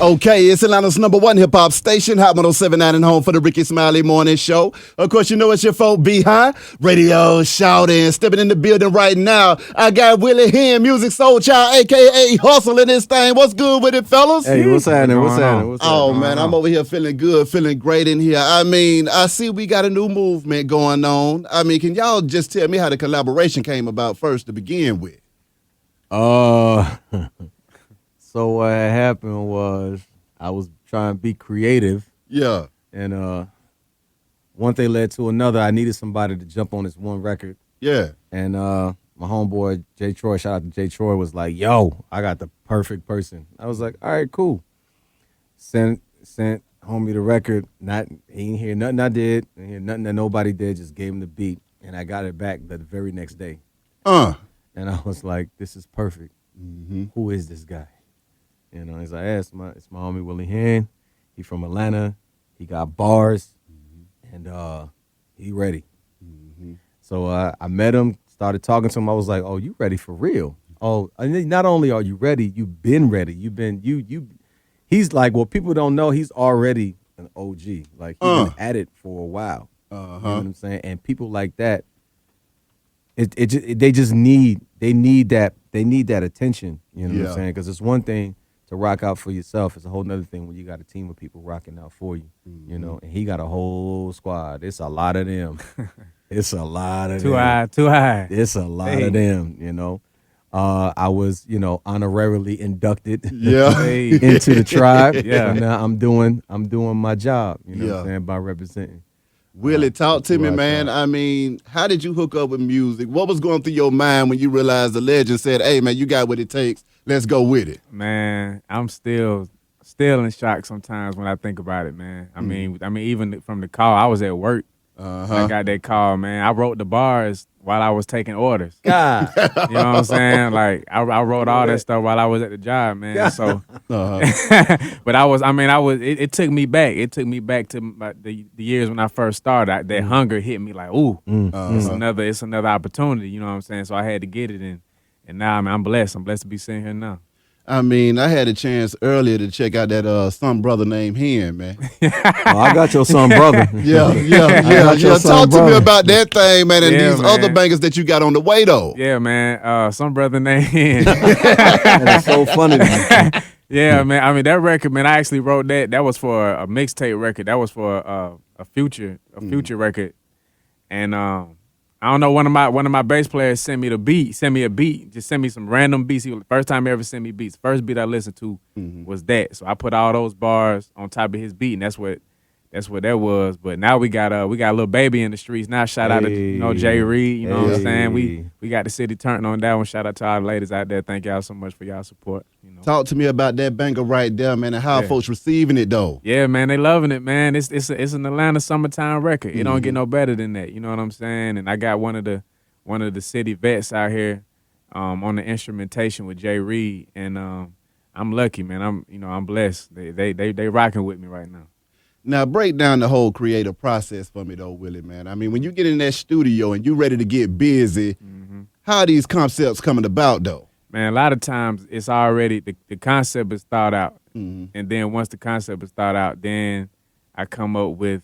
Okay, it's Atlanta's #1 hip-hop station, Hot 107.9 and home for the Ricky Smiley Morning Show. Of course, you know it's your folk, Be High. Radio shouting, stepping in the building right now. I got Willie Hyn, Musiq Soulchild, a.k.a. hustling this thing. What's good with it, fellas? Hey, what's happening? What's happening? Oh, man, I'm over here feeling good, feeling great in here. I mean, I see we got a new movement going on. I mean, can y'all just tell me how the collaboration came about first to begin with? So what had happened was I was trying to be creative. Yeah. And one thing led to another. I needed somebody to jump on this one record. Yeah. And my homeboy, Jay Troy, shout out to Jay Troy, was like, yo, I got the perfect person. I was like, all right, cool. Sent homie the record. He ain't hear nothing I did. Ain't hear nothing that nobody did. Just gave him the beat. And I got it back the very next day. And I was like, this is perfect. Mm-hmm. Who is this guy? You know, as I asked, it's my homie Willie Hyn. He from Atlanta. He got bars, and he ready. Mm-hmm. So I met him, started talking to him. I was like, "Oh, you ready for real? Oh, and not only are you ready, you've been ready. He's like, well, people don't know he's already an OG. Like he's been at it for a while. You know what I'm saying? And people like that, they need that attention. You know what I'm saying? Because it's one thing to rock out for yourself. It's a whole nother thing when you got a team of people rocking out for you, you know, and he got a whole squad. It's a lot of them. It's a lot of them. Too high. It's a lot of them, you know. I was, honorarily inducted into the tribe. Yeah. And now I'm doing my job, you know what I'm saying, by representing. Willie, talk to me, man. I mean, how did you hook up with music? What was going through your mind when you realized the legend said, hey, man, you got what it takes. Let's go with it. Man, I'm still in shock sometimes when I think about it, man. I mean, even from the call, I was at work. I got that call, man. I wrote the bars while I was taking orders. God. You know what I'm saying? Like, I wrote all that stuff while I was at the job, man. Yeah. So, but it took me back. It took me back to the years when I first started. That hunger hit me like, ooh, it's another opportunity. You know what I'm saying? So I had to get it, and now I'm blessed. I'm blessed to be sitting here now. I mean, I had a chance earlier to check out that some brother named Hyn, man. I got your son brother. Yeah. Talk to me about that thing, man, and these other bangers that you got on the way, though. Yeah, man. Some brother named Hyn. That's so funny to me. Yeah, man. I mean, that record, man, I actually wrote that. That was for a mixtape record. That was for a future record. And I don't know, one of my bass players sent me a beat, just sent me some random beats. First time he ever sent me beats. First beat I listened to was that. So I put all those bars on top of his beat, and that's what that was. But now we got Luh Baby in the streets. Now shout out to Jay Reed, you know what I'm saying? We got the city turning on that one. Shout out to all the ladies out there. Thank y'all so much for y'all support. You know. Talk to me about that banger right there, man, and how folks receiving it though. Yeah, man, they loving it, man. It's an Atlanta summertime record. It don't get no better than that. You know what I'm saying? And I got one of the city vets out here on the instrumentation with Jay Reed, and I'm lucky, man. I'm blessed. They rocking with me right now. Now, break down the whole creative process for me, though, Willie, man. I mean, when you get in that studio and you ready to get busy, how are these concepts coming about, though? Man, a lot of times it's already, the concept is thought out. And then once the concept is thought out, then I come up with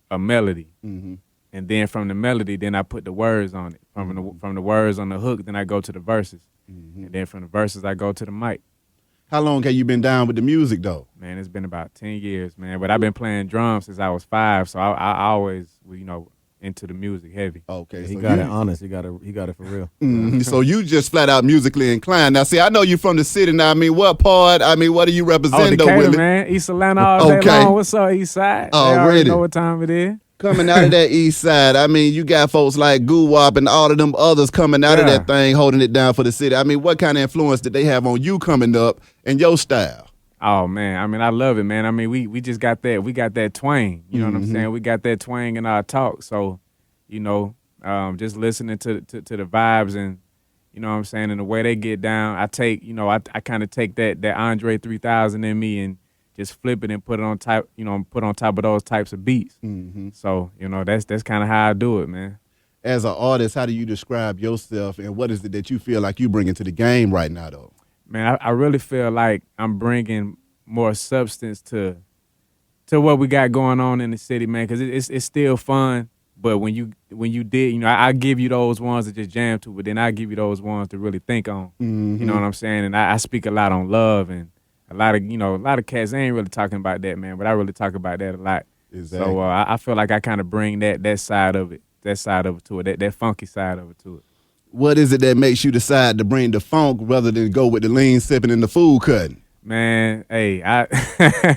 a melody. And then from the melody, then I put the words on it. From the words on the hook, then I go to the verses. And then from the verses, I go to the mic. How long have you been down with the music, though? Man, it's been about 10 years, man. But I've been playing drums since I was 5, so I always, into the music heavy. Okay, he got it honest. He got it for real. So you just flat out musically inclined. Now, see, I know you from the city. Now, I mean, what part? I mean, what do you represent, though, Decatur, Willie? man. East Atlanta all day long. What's up, East Side? They already know what time it is. Coming out of that east side, I mean, you got folks like Goo Wop and all of them others coming out of that thing, holding it down for the city. I mean, what kind of influence did they have on you coming up and your style? Oh, man. I mean, I love it, man. I mean, we just got that. We got that twang. You know what I'm saying? We got that twang in our talk. So, just listening to the vibes and, you know what I'm saying, and the way they get down, I take, I kind of take that Andre 3000 in me and just flip it and put it on top, put on top of those types of beats. So, that's kind of how I do it, man. As an artist, how do you describe yourself, and what is it that you feel like you bring into the game right now, though? Man, I really feel like I'm bringing more substance to what we got going on in the city, man. Because it's still fun, but when you did, you know, I give you those ones to just jam to, but then I give you those ones to really think on. You know what I'm saying? And I speak a lot on love, and a lot of cats ain't really talking about that, man. But I really talk about that a lot. Exactly. So I feel like I kind of bring that side of it to it, that funky side of it to it. What is it that makes you decide to bring the funk rather than go with the lean sipping and the food cutting? Man, hey,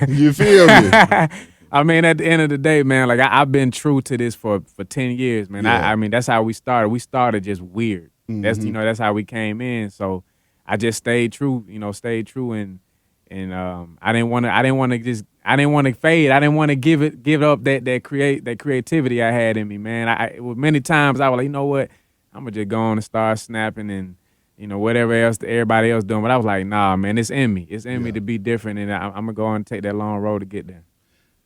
You feel me? I mean, at the end of the day, man, like I've been true to this for 10 years, man. Yeah. I mean, that's how we started. We started just weird. That's how we came in. So I just stayed true, and I didn't want to fade. I didn't want to give up that creativity I had in me, man. Many times I was like, you know what, I'm gonna just go on and start snapping and whatever else everybody else doing. But I was like, nah, man, it's in me. It's in me to be different, and I'm gonna go and take that long road to get there.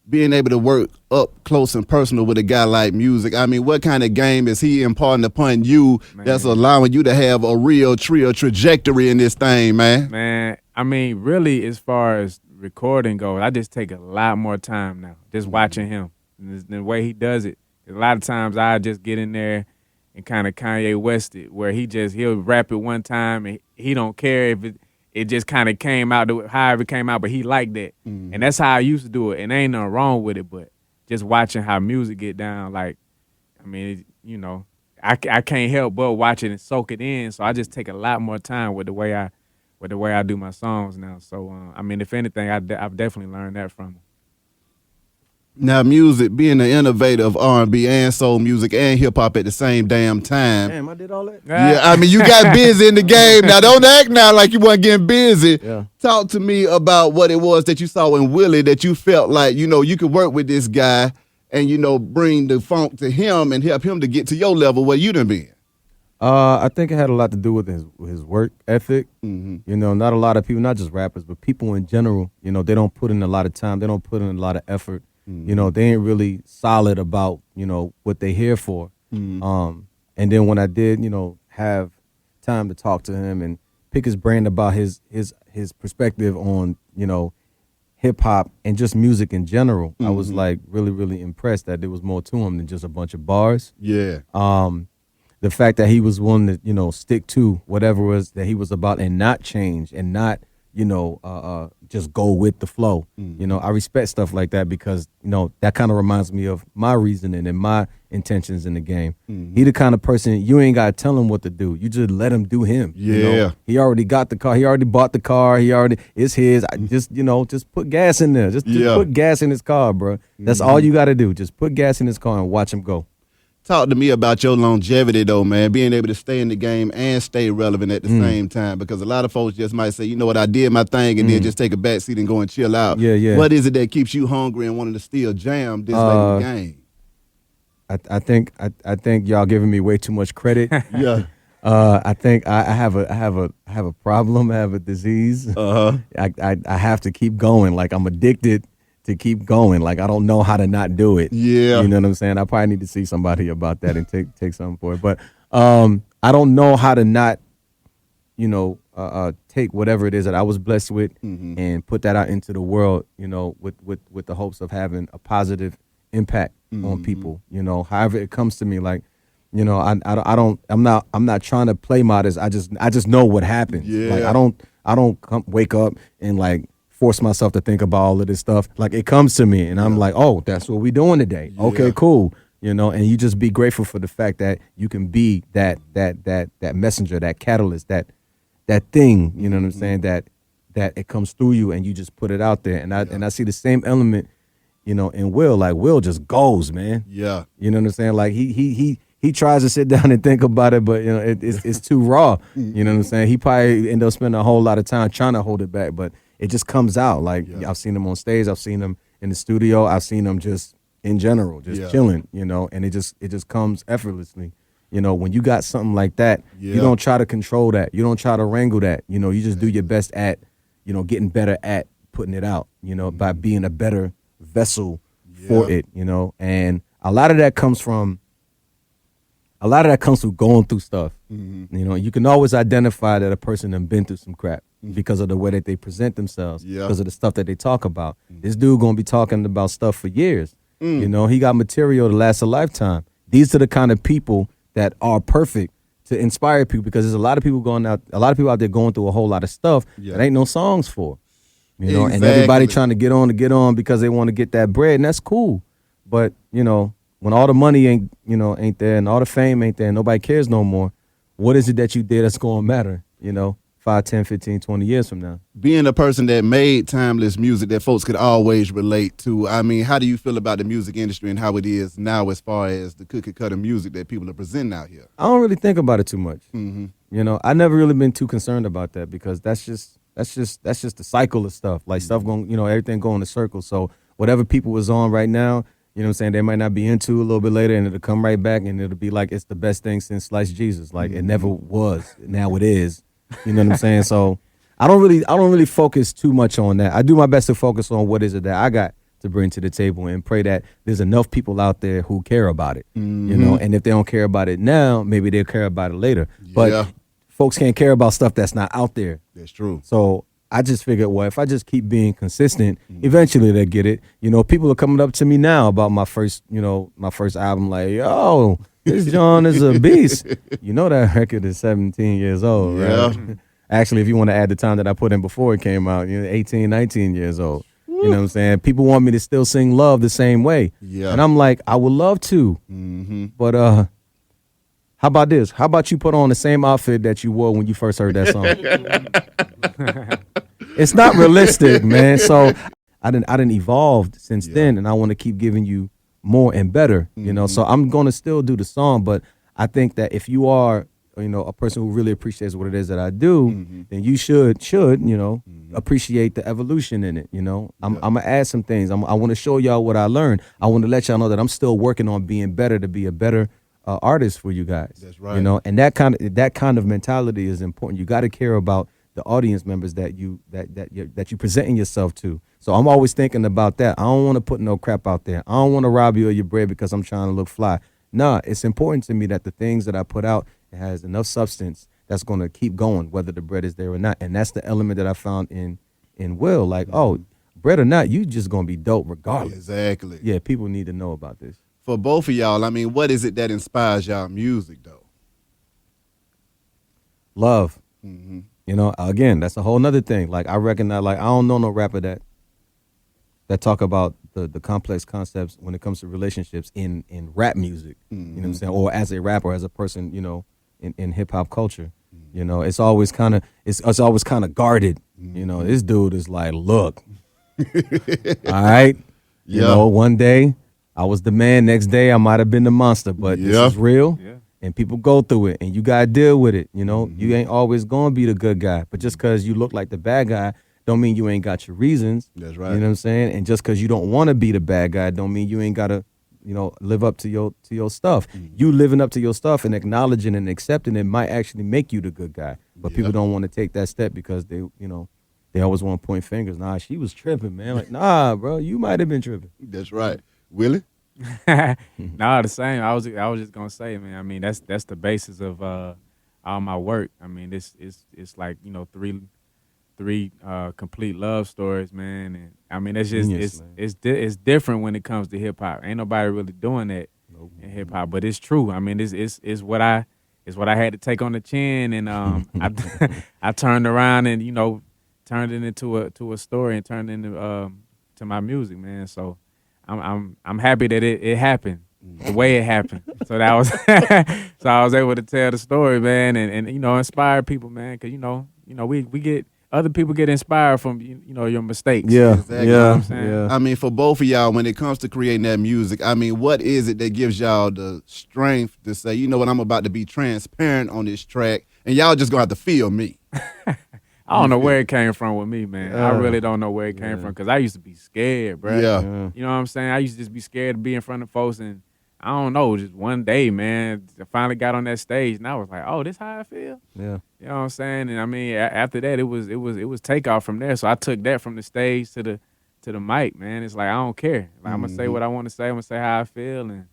Being able to work up close and personal with a guy like Musiq, I mean, what kind of game is he imparting upon you that's allowing you to have a real trajectory in this thing, man? Man, I mean, really, as far as recording goes, I just take a lot more time now, just watching him. And the way he does it, a lot of times I just get in there and kind of Kanye West it, where he'll rap it one time and he don't care if it just kind of came out however it came out, but he liked that. And that's how I used to do it, and ain't nothing wrong with it, but just watching how Musiq get down, like, I mean, I can't help but watch it and soak it in, so I just take a lot more time with the way I do my songs now. So, I mean, if anything, I've definitely learned that from him. Now, Musiq, being an innovator of R&B and soul music and hip-hop at the same damn time. Damn, I did all that? Yeah, I mean, you got busy in the game. Now, don't act now like you weren't getting busy. Yeah. Talk to me about what it was that you saw in Willie that you felt like, you could work with this guy and, bring the funk to him and help him to get to your level where you done been. I think it had a lot to do with his work ethic. Not a lot of people, not just rappers, but people in general, they don't put in a lot of time. They don't put in a lot of effort. They ain't really solid about, what they here for. And then when I did, have time to talk to him and pick his brain about his perspective on, hip hop and just music in general, I was like really, really impressed that there was more to him than just a bunch of bars. Yeah. The fact that he was willing to, stick to whatever it was that he was about and not change and not, just go with the flow. I respect stuff like that because, that kind of reminds me of my reasoning and my intentions in the game. He the kind of person, you ain't got to tell him what to do. You just let him do him. Yeah. He already got the car. He already bought the car. It's his. Just put gas in there. Just put gas in his car, bro. That's all you got to do. Just put gas in his car and watch him go. Talk to me about your longevity, though, man, being able to stay in the game and stay relevant at the same time, because a lot of folks just might say, you know what, I did my thing and then just take a back seat and go and chill out. Yeah. What is it that keeps you hungry and wanting to still jam this late in the game? I think y'all giving me way too much credit. Yeah. I think I have a problem. I have a disease. I have to keep going. Like, I'm addicted to keep going. Like, I don't know how to not do it. Yeah. You know what I'm saying? I probably need to see somebody about that and take something for it. But I don't know how to not, take whatever it is that I was blessed with and put that out into the world, with the hopes of having a positive impact on people. However it comes to me, like, I'm not trying to play modest. I just know what happens. Yeah. Like, I don't wake up and like force myself to think about all of this stuff. Like, it comes to me and I'm like, oh, that's what we doing today. Yeah. Okay, cool. And you just be grateful for the fact that you can be that messenger, that catalyst, that thing, you know what I'm saying, that it comes through you and you just put it out there. And I see the same element, in Will. Like, Will just goes, man. Yeah. You know what I'm saying? Like, he tries to sit down and think about it, but it's too raw. You know what I'm saying? He probably end up spending a whole lot of time trying to hold it back, but it just comes out. Like, I've seen him on stage, I've seen him in the studio, I've seen him just in general, just chilling, and it just comes effortlessly. When you got something like that, you don't try to control that. You don't try to wrangle that. You just do your best at, getting better at putting it out, by being a better vessel for it, and a lot of that comes from going through stuff. You can always identify that a person done been through some crap. because of the way that they present themselves, Yeah. because of the stuff that they talk about. This dude gonna be talking about stuff for years. You know, he got material to last a lifetime. These are the kind of people that are perfect to inspire people, because there's a lot of people out there going through a whole lot of stuff that ain't no songs for. You know, and everybody trying to get on because they want to get that bread, and that's cool. But, you know, when all the money ain't there, and all the fame ain't there, and nobody cares no more, what is it that you did that's going to matter, you know, 5, 10, 15, 20 years from now? Being a person that made timeless music that folks could always relate to, I mean, how do you feel about the music industry and how it is now as far as the cookie cutter music that people are presenting out here? I don't really think about it too much. You know, I never really been too concerned about that, because that's just the cycle of stuff. Like stuff going, you know, everything going in a circle. So whatever people was on right now, you know what I'm saying, they might not be into a little bit later, and it'll come right back, and it'll be like it's the best thing since sliced Jesus. Like it never was. Now it is. You know what I'm saying? So I don't really focus too much on that. I do my best to focus on what is it that I got to bring to the table, and pray that there's enough people out there who care about it. You know, and if they don't care about it now, maybe they'll care about it later. But folks can't care about stuff that's not out there. That's true. So I just figured, well, if I just keep being consistent, eventually they'll get it. You know, people are coming up to me now about my first album, like, yo, this John is a beast. You know that record is 17 years old, right? Actually, if you want to add the time that I put in before it came out, you know, 18, 19 years old. You know what I'm saying? People want me to still sing Love the same way. Yeah. And I'm like, I would love to. But how about this? How about you put on the same outfit that you wore when you first heard that song? It's not realistic, man. So I didn't evolved since then, and I want to keep giving you more and better, you know. So I'm gonna still do the song, but I think that if you are, you know, a person who really appreciates what it is that I do, then you should, you know, appreciate the evolution in it. You know, I'm gonna add some things. I want to show y'all what I learned. I want to let y'all know that I'm still working on being better, to be a better artist for you guys. That's right. You know, and that kind of mentality is important. You got to care about the audience members that you presenting yourself to. So I'm always thinking about that. I don't want to put no crap out there. I don't want to rob you of your bread because I'm trying to look fly. Nah, it's important to me that the things that I put out has enough substance that's going to keep going, whether the bread is there or not. And that's the element that I found in Will. Like, oh, bread or not, you just going to be dope regardless. Exactly. Yeah, people need to know about this. For both of y'all, I mean, what is it that inspires y'all music, though? Love. You know, again, that's a whole nother thing. Like, I recognize, like, I don't know no rapper that talk about the complex concepts when it comes to relationships in rap music. You know what I'm saying? Or as a rapper, as a person, you know, in hip hop culture. You know, it's always kind of guarded. You know, this dude is like, look, all right, you know, one day I was the man, next day I might have been the monster, but this is real. And people go through it, and you gotta deal with it. You know, you ain't always gonna be the good guy, but just because you look like the bad guy, don't mean you ain't got your reasons. That's right. You know what I'm saying? And just because you don't want to be the bad guy, don't mean you ain't gotta, you know, live up to your stuff. You living up to your stuff and acknowledging and accepting it might actually make you the good guy. But people don't want to take that step because they, you know, they always want to point fingers. Nah, she was tripping, man. Like, nah, bro, you might have been tripping. That's right. Willie? No, the same. I was just gonna say, man. I mean, that's the basis of all my work. I mean, it's like, you know, three complete love stories, man. And I mean, that's just it's different when it comes to hip hop. Ain't nobody really doing that in hip hop, but it's true. I mean, it's what I had to take on the chin, and I turned around and, you know, turned it into a story and turned it into to my music, man. So I'm happy that it happened the way it happened. So that was so I was able to tell the story, man, and you know, inspire people, man, because you know we get other people get inspired from you know your mistakes. Yeah, exactly. yeah, You know what I'm saying? I mean, for both of y'all, when it comes to creating that music, I mean, what is it that gives y'all the strength to say, you know what, I'm about to be transparent on this track, and y'all just gonna have to feel me? I don't know where it came from with me, man. I really don't know where it came from, because I used to be scared, bro. Yeah. You know what I'm saying? I used to just be scared to be in front of folks, and I don't know, just one day, man, I finally got on that stage, and I was like, oh, this how I feel? Yeah. You know what I'm saying? And I mean, after that, it was takeoff from there. So I took that from the stage to the mic, man. It's like, I don't care. Like, I'm gonna say what I want to say. I'm gonna say how I feel, and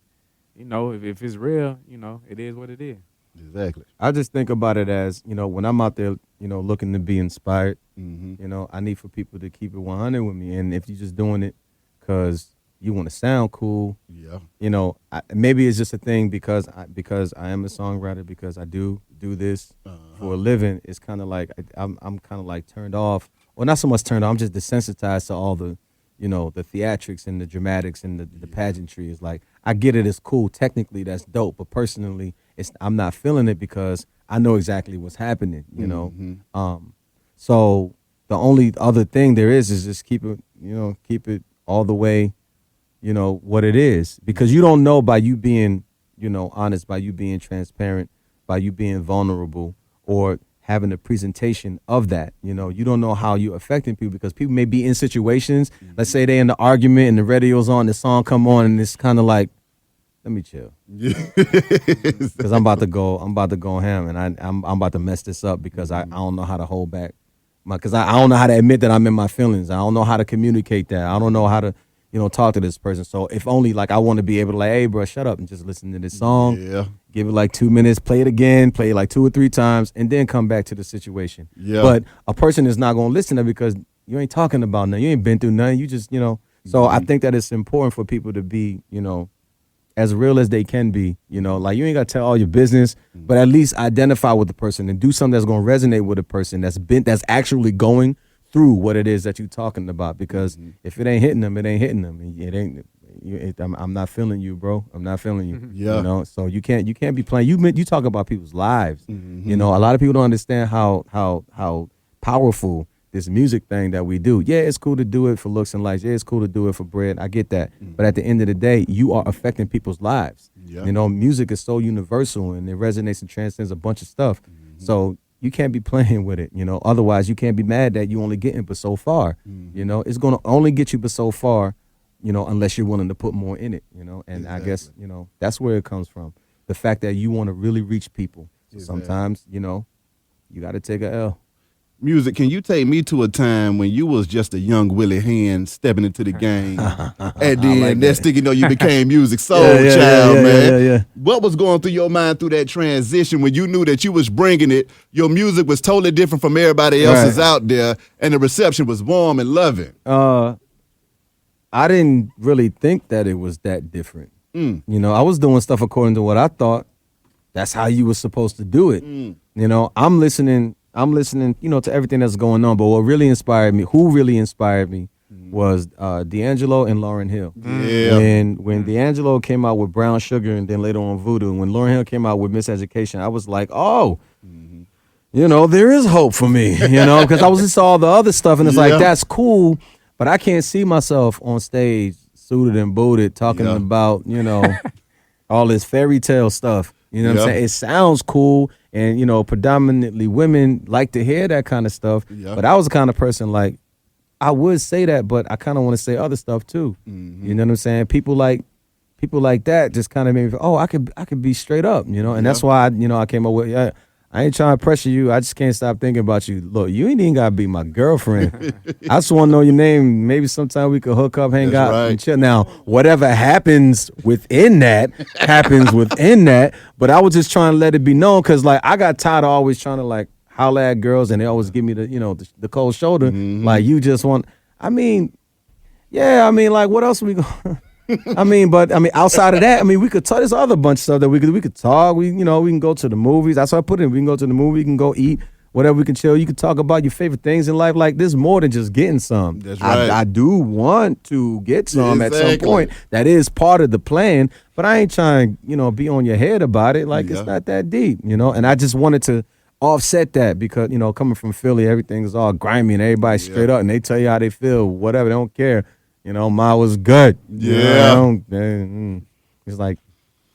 you know, if it's real, you know, it is what it is. Exactly. I just think about it as, when I'm out there, looking to be inspired, I need for people to keep it 100 with me. And if you're just doing it because you want to sound cool, maybe it's just a thing because I am a songwriter, because I do this for a living. It's kind of like I'm kind of like turned off. Well, not so much turned off. I'm just desensitized to all the, the theatrics and the dramatics and the pageantry. Is like, I get it. It's cool. Technically, that's dope. But personally, I'm not feeling it because I know exactly what's happening, So the only other thing there is just keep it all the way, what it is. Because you don't know, by you being, honest, by you being transparent, by you being vulnerable, or having a presentation of that, you don't know how you're affecting people, because people may be in situations, let's say they in the argument and the radio's on, the song come on, and it's kind of like, let me chill, because I'm about to go ham, and I'm about to mess this up, because I don't know how to hold back, because I don't know how to admit that I'm in my feelings. I don't know how to communicate that. I don't know how to, talk to this person. So if only, like, I want to be able to, like, hey, bro, shut up and just listen to this song. Yeah. Give it like 2 minutes, play it again, play it like 2 or 3 times, and then come back to the situation. Yeah. But a person is not going to listen to it because you ain't talking about nothing. You ain't been through nothing. You just, So I think that it's important for people to be, as real as they can be. Like, you ain't got to tell all your business, but at least identify with the person and do something that's going to resonate with the person that's actually going through what it is that you're talking about. Because if it ain't hitting them, it ain't hitting them. It ain't. I'm not feeling you, bro. I'm not feeling you. Yeah. So you can't be playing. You talk about people's lives. A lot of people don't understand how powerful this music thing that we do. Yeah, it's cool to do it for looks and likes. Yeah, it's cool to do it for bread. I get that. But at the end of the day, you are affecting people's lives. Yeah. Music is so universal, and it resonates and transcends a bunch of stuff. So you can't be playing with it. Otherwise you can't be mad that you only getting but so far. It's gonna only get you but so far. Unless you're willing to put more in it, and exactly. I guess, that's where it comes from. The fact that you want to really reach people. So sometimes, you got to take a L. Music, can you take me to a time when you was just a young Willie Hyn stepping into the game, and then like next thing you know, you became Musiq Soulchild, man? Yeah. What was going through your mind through that transition when you knew that you was bringing it, your music was totally different from everybody else's out there, and the reception was warm and loving? I didn't really think that it was that different. I was doing stuff according to what I thought. That's how you were supposed to do it. I'm listening, to everything that's going on. But who really inspired me was D'Angelo and Lauryn Hill. Yeah. And when D'Angelo came out with Brown Sugar and then later on Voodoo, and when Lauryn Hill came out with Miseducation, I was like, oh, there is hope for me, because I was just all the other stuff, and it's like, that's cool. But I can't see myself on stage, suited and booted, talking about, all this fairy tale stuff. You know what I'm saying? It sounds cool, and, predominantly women like to hear that kind of stuff. But I was the kind of person, like, I would say that, but I kind of want to say other stuff too. You know what I'm saying? People like that just kind of made me feel, oh, I could be straight up, and that's why, I came up with, I ain't trying to pressure you. I just can't stop thinking about you. Look, you ain't even got to be my girlfriend. I just want to know your name. Maybe sometime we could hook up, hang out, and chill. Now, whatever happens within that, happens within that. But I was just trying to let it be known, because, like, I got tired of always trying to, like, holler at girls, and they always give me the, the cold shoulder. Like, you just want, like, what else are we going outside of that, we could talk. There's other bunch of stuff that we could talk. We can go to the movies. That's what I put in. We can go to the movie. We can go eat. Whatever, we can chill. You can talk about your favorite things in life. Like, there's more than just getting some. That's right. I do want to get some at some point. That is part of the plan. But I ain't trying, be on your head about it. Like, it's not that deep, And I just wanted to offset that, because, coming from Philly, everything is all grimy and everybody's straight up, and they tell you how they feel, whatever. They don't care. Ma was good. Yeah. It's like,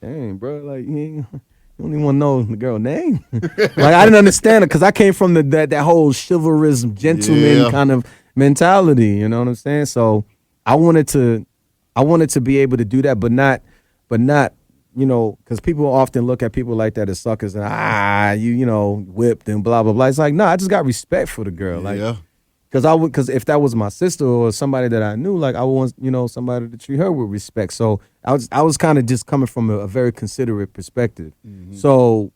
dang, bro, like, you don't even want to know the girl's name. Like, I didn't understand it, because I came from that whole chivalrous gentleman kind of mentality. You know what I'm saying? So I wanted to be able to do that, but not, because people often look at people like that as suckers and you whipped and blah blah blah. It's like, no, I just got respect for the girl. Like, because if that was my sister or somebody that I knew, like, I would want, somebody to treat her with respect. So I was kind of just coming from a very considerate perspective. So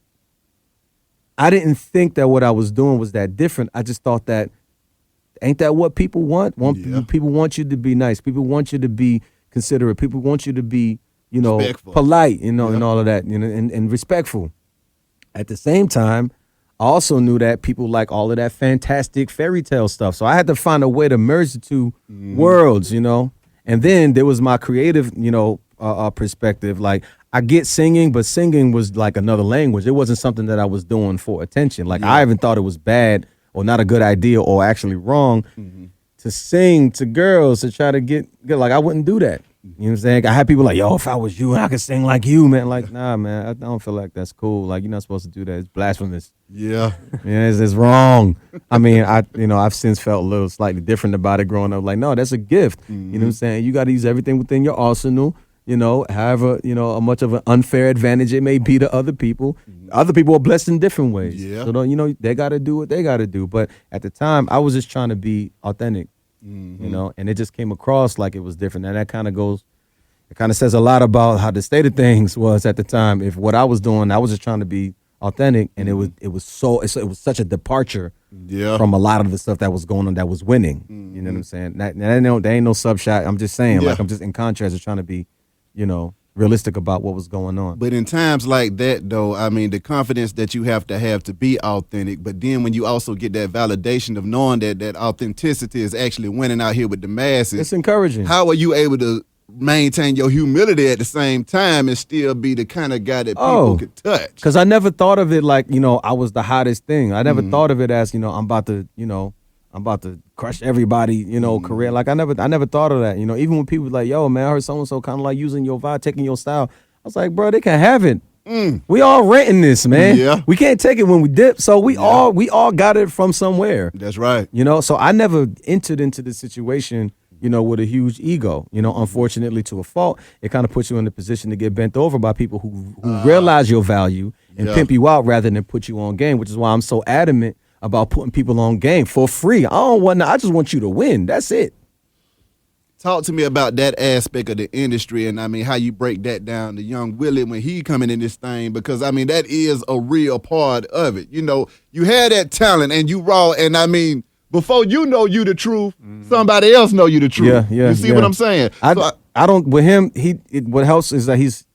I didn't think that what I was doing was that different. I just thought that, ain't that what people want? People want you to be nice. People want you to be considerate. People want you to be, Respectful. polite, and all of that, and respectful. At the same time, I also knew that people like all of that fantastic fairy tale stuff. So I had to find a way to merge the two worlds, And then there was my creative, perspective. Like, I get singing, but singing was like another language. It wasn't something that I was doing for attention. Like, I even thought it was bad or not a good idea or actually wrong to sing to girls to try to get good. Like, I wouldn't do that. You know what I'm saying? I had people like, yo, if I was you, I could sing like you, man. Like, nah, man, I don't feel like that's cool. Like, you're not supposed to do that. It's blasphemous. Yeah. Yeah, it's wrong. I mean, I've since felt a little slightly different about it growing up. Like, no, that's a gift. You know what I'm saying? You got to use everything within your arsenal. However, a much of an unfair advantage it may be to other people. Other people are blessed in different ways. Yeah. So, they got to do what they got to do. But at the time, I was just trying to be authentic, and it just came across like it was different. And that kind of says a lot about how the state of things was at the time. If what I was doing, I was just trying to be authentic, and it was such a departure from a lot of the stuff that was going on that was winning. You know what I'm saying? There ain't no sub shot. I'm just saying, like, I'm just in contrast to trying to be, realistic about what was going on. But in times like that, though, I mean, the confidence that you have to be authentic, but then when you also get that validation of knowing that authenticity is actually winning out here with the masses, it's encouraging. How are you able to maintain your humility at the same time and still be the kind of guy that people could touch? Because I never thought of it like, I was the hottest thing. I never thought of it as, I'm about to crush everybody, career. Like, I never thought of that. Even when people were like, yo, man, I heard so-and-so kind of like using your vibe, taking your style. I was like, bro, they can have it. We all renting this, man. Yeah. We can't take it when we dip. So we all got it from somewhere. That's right. So I never entered into the situation, with a huge ego. Unfortunately, to a fault, it kind of puts you in the position to get bent over by people who realize your value and pimp you out rather than put you on game, which is why I'm so adamant about putting people on game for free. I just want you to win. That's it. Talk to me about that aspect of the industry, and I mean, how you break that down to young Willie when he coming in this thing, because I mean, that is a real part of it. You had that talent and you raw, and I mean, before you know you the truth, somebody else know you the truth. Yeah. You see what I'm saying? I don't, with him, what helps is that he's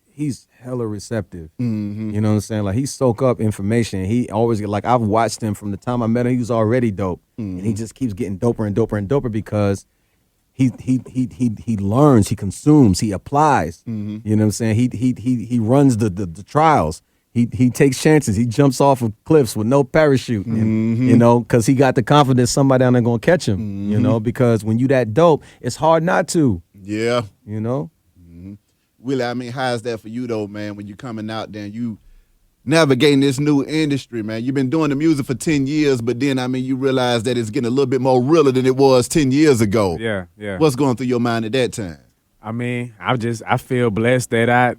hella receptive. You know what I'm saying? Like, he soak up information. He always get, like, I've watched him from the time I met him. He was already dope, and he just keeps getting doper and doper and doper because he learns, he consumes, he applies. You know what I'm saying? He runs the trials. He takes chances. He jumps off of cliffs with no parachute, and, because he got the confidence somebody down there gonna catch him. Because when you that dope, it's hard not to. Yeah. Willie, I mean, how is that for you, though, man, when you're coming out there and you navigating this new industry, man? You've been doing the music for 10 years, but then, I mean, you realize that it's getting a little bit more realer than it was 10 years ago. Yeah. What's going through your mind at that time? I mean, I feel blessed that I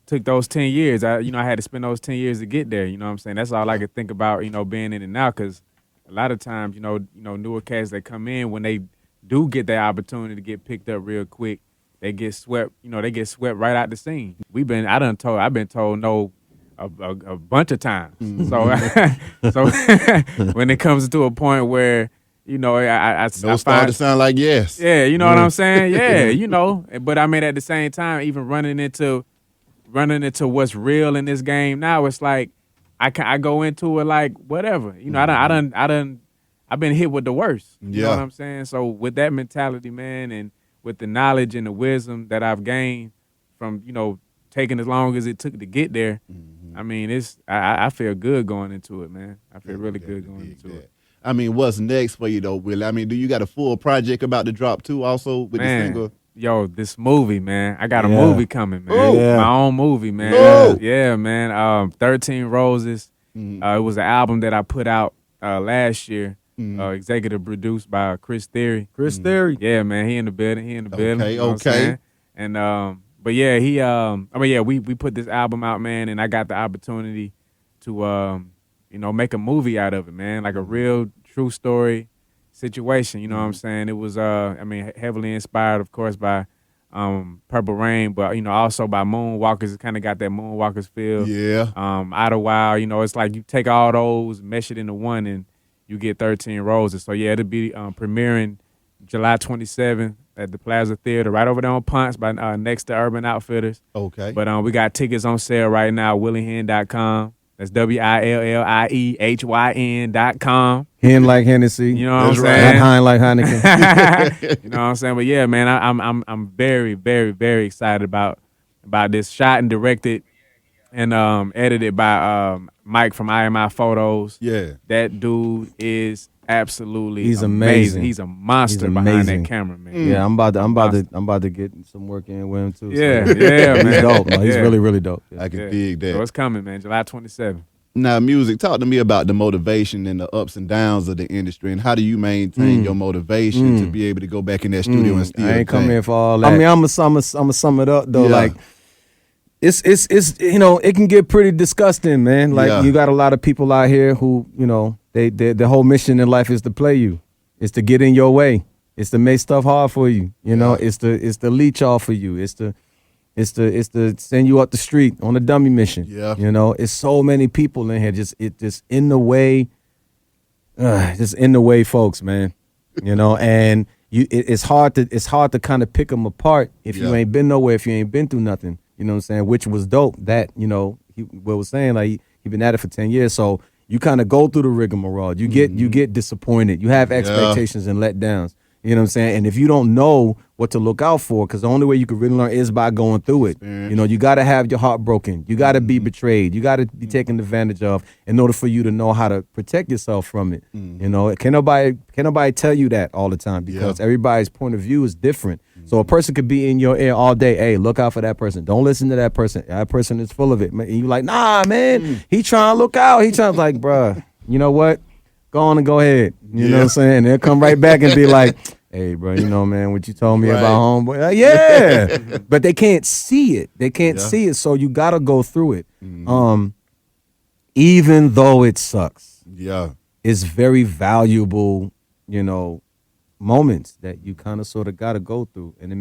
took those 10 years. I had to spend those 10 years to get there. You know what I'm saying? That's all I could think about, being in and now, because a lot of times, newer cats that come in, when they do get that opportunity to get picked up real quick, they get swept, right out the scene. I've been told no a bunch of times. So when it comes to a point where, I start to sound like yes. Yeah, you know what I'm saying? Yeah, but I mean, at the same time, even running into what's real in this game now, it's like I go into it like whatever. I've been hit with the worst. You know what I'm saying? So with that mentality, man, and with the knowledge and the wisdom that I've gained from, taking as long as it took to get there, I mean, I feel good going into it, man. I feel really good going into it. I mean, what's next for you, though, Willie? I mean, do you got a full project about to drop, too, also, with the single? Yo, this movie, man. I got a movie coming, man. Oh. Yeah. My own movie, man. Oh. Yeah, man. 13 Roses. It was an album that I put out last year. Executive produced by Chris Theory. Yeah, man. He in the building. You know what I'm saying? And but yeah, we put this album out, man, and I got the opportunity to make a movie out of it, man. Like a real true story situation, you know what I'm saying? It was heavily inspired, of course, by Purple Rain, but also by Moonwalkers. It kind of got that Moonwalkers feel. Yeah. Idlewild, it's like you take all those, mesh it into one, and you get 13 Roses. So yeah, it'll be premiering July 27th at the Plaza Theater, right over there on Ponce, by next to Urban Outfitters. Okay. But we got tickets on sale right now. WillieHyn.com. That's WILLIEHYN.com. Hen like Hennessy. You know what I'm That's right. saying? Not Hyn like Heineken. You know what I'm saying? But yeah, man, I'm very, very, very excited about this. Shot and directed and edited by Mike from IMI Photos. Yeah. That dude is absolutely He's amazing. amazing. He's a monster He's behind amazing. that camera, man. Yeah, I'm about to get some work in with him too. Yeah, so. yeah, man. He's dope. No, he's Yeah. really, really dope. Yeah. I can Yeah. dig that. So it's coming, man. July 27th. Now, Musiq, talk to me about the motivation and the ups and downs of the industry, and how do you maintain your motivation to be able to go back in that studio and still I ain't come play? here for all that. I mean, I'm gonna sum it up though. Yeah. Like, it's it can get pretty disgusting, man. Like Yeah. you got a lot of people out here who they their whole mission in life is to play you, it's to get in your way, it's to make stuff hard for you. It's to leech off of you, it's to send you up the street on a dummy mission. Yeah. It's so many people in here just in the way, just in the way, folks, man. And it's hard to kind of pick them apart if you Yeah. ain't been nowhere, if you ain't been through nothing. You know what I'm saying? Which was dope. That he was saying, like he been at it for 10 years, so you kind of go through the rigmarole. You get disappointed. You have expectations and letdowns. You know what I'm saying? And if you don't know what to look out for, because the only way you can really learn is by going through it. You got to have your heart broken. You got to be betrayed. You got to be taken advantage of in order for you to know how to protect yourself from it. Can nobody tell you that all the time, because everybody's point of view is different. So a person could be in your ear all day. Hey, look out for that person. Don't listen to that person. That person is full of it. And you like, nah, man. He trying to look out. He trying to like, bruh, you know what? Go on and go ahead. You know what I'm saying? They'll come right back and be like, hey, bro, man, what you told me about homeboy. Yeah. But they can't see it. They can't see it. So you got to go through it. Even though it sucks. Yeah. It's very valuable, moments that you kind of sort of got to go through. And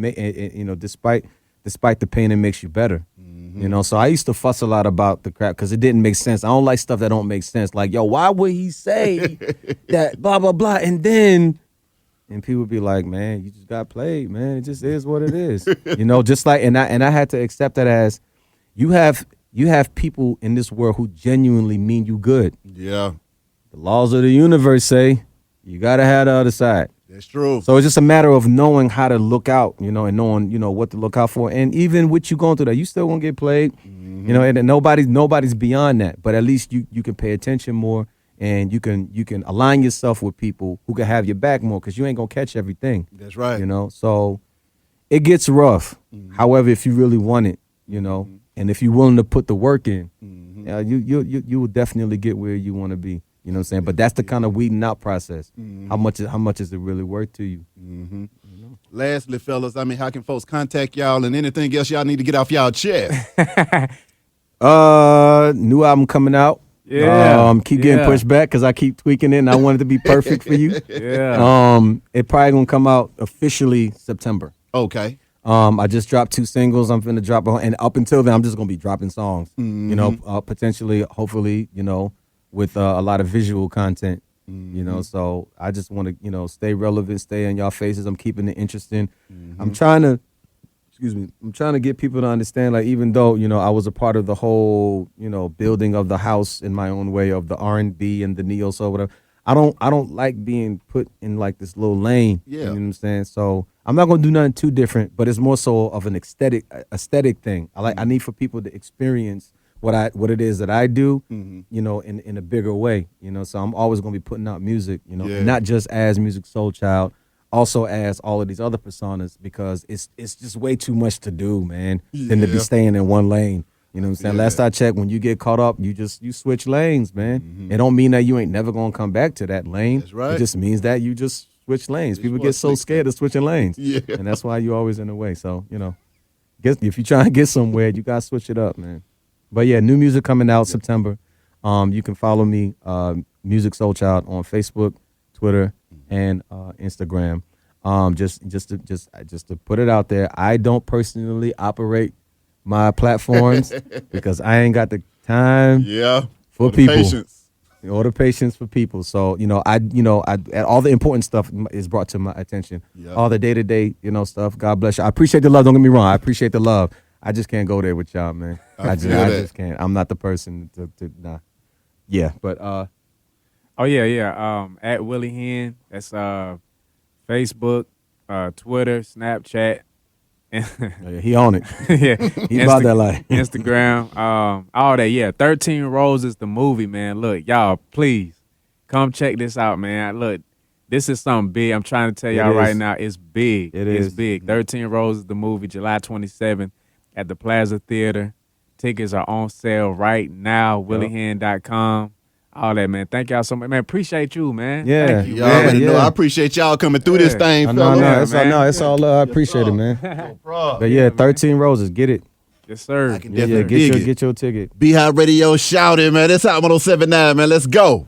despite the pain, it makes you better. So I used to fuss a lot about the crap because it didn't make sense. I don't like stuff that don't make sense. Like, yo, why would he say that blah, blah, blah? And people be like, man, you just got played, man. It just is what it is. Just like, and I had to accept that as you have people in this world who genuinely mean you good. Yeah. The laws of the universe say you got to have the other side. That's true. So it's just a matter of knowing how to look out, and knowing, what to look out for. And even with you going through that, you still gonna get played, and nobody's beyond that. But at least you can pay attention more, and you can align yourself with people who can have your back more, because you ain't gonna catch everything. That's right. So it gets rough. However, if you really want it, and if you're willing to put the work in, you will definitely get where you want to be. You know what I'm saying? But that's the kind of weeding out process. How much is it really worth to you? Lastly, fellas, how can folks contact y'all and anything else y'all need to get off y'all chest? New album coming out. Yeah. Keep getting pushed back because I keep tweaking it and I want it to be perfect for you. Yeah. It probably gonna come out officially September. Okay. I just dropped 2 singles. I'm finna drop, and up until then, I'm just gonna be dropping songs. Potentially, hopefully, with a lot of visual content. So I just want to, stay relevant, stay in y'all faces. I'm keeping it interesting. I'm trying to get people to understand, like, even though, I was a part of the whole, building of the house in my own way of the R&B and the neo soul, whatever. I don't like being put in like this little lane. Yeah. You know what I'm saying? So I'm not gonna do nothing too different, but it's more so of an aesthetic thing. I need for people to experience what it is that I do, in a bigger way, So I'm always gonna be putting out music, and not just as Musiq Soulchild, also as all of these other personas, because it's just way too much to do, man, than to be staying in one lane. You know what I'm saying? Yeah. Last I checked, when you get caught up, you switch lanes, man. It don't mean that you ain't never gonna come back to that lane. That's right. It just means that you just switch lanes. People what get so makes scared of switching lanes. Yeah. And that's why you always in the way. So, if you're trying to get somewhere, you gotta switch it up, man. But yeah, new music coming out September. You can follow me, Musiq Soulchild, on Facebook, Twitter, and Instagram. Just to put it out there, I don't personally operate my platforms because I ain't got the time for people. Patience. Or the patience for people. So, I all the important stuff is brought to my attention. Yep. All the day-to-day, stuff. God bless you. I appreciate the love. Don't get me wrong. I appreciate the love. I just can't go there with y'all, man. I just can't. I'm not the person to nah. Yeah, but at Willie Hyn. That's Facebook, Twitter, Snapchat. He on it. Yeah, he about that life. Instagram, all that. Yeah, 13 Roses, the movie, man. Look, y'all, please come check this out, man. Look, this is something big. I'm trying to tell y'all right now, it's big. It's big. 13 Roses, the movie, July 27th at the Plaza Theater. Tickets are on sale right now. WillieHyn.com. All that, man. Thank y'all so much, man. Appreciate you, man. Yeah, thank you, y'all already know. I appreciate y'all coming through this thing, fellas. It's all love. I appreciate it, man. But 13 Roses, get it. Yes, sir. I can definitely get your ticket. Be High Radio shouting, man. That's Hot 107.9, man. Let's go.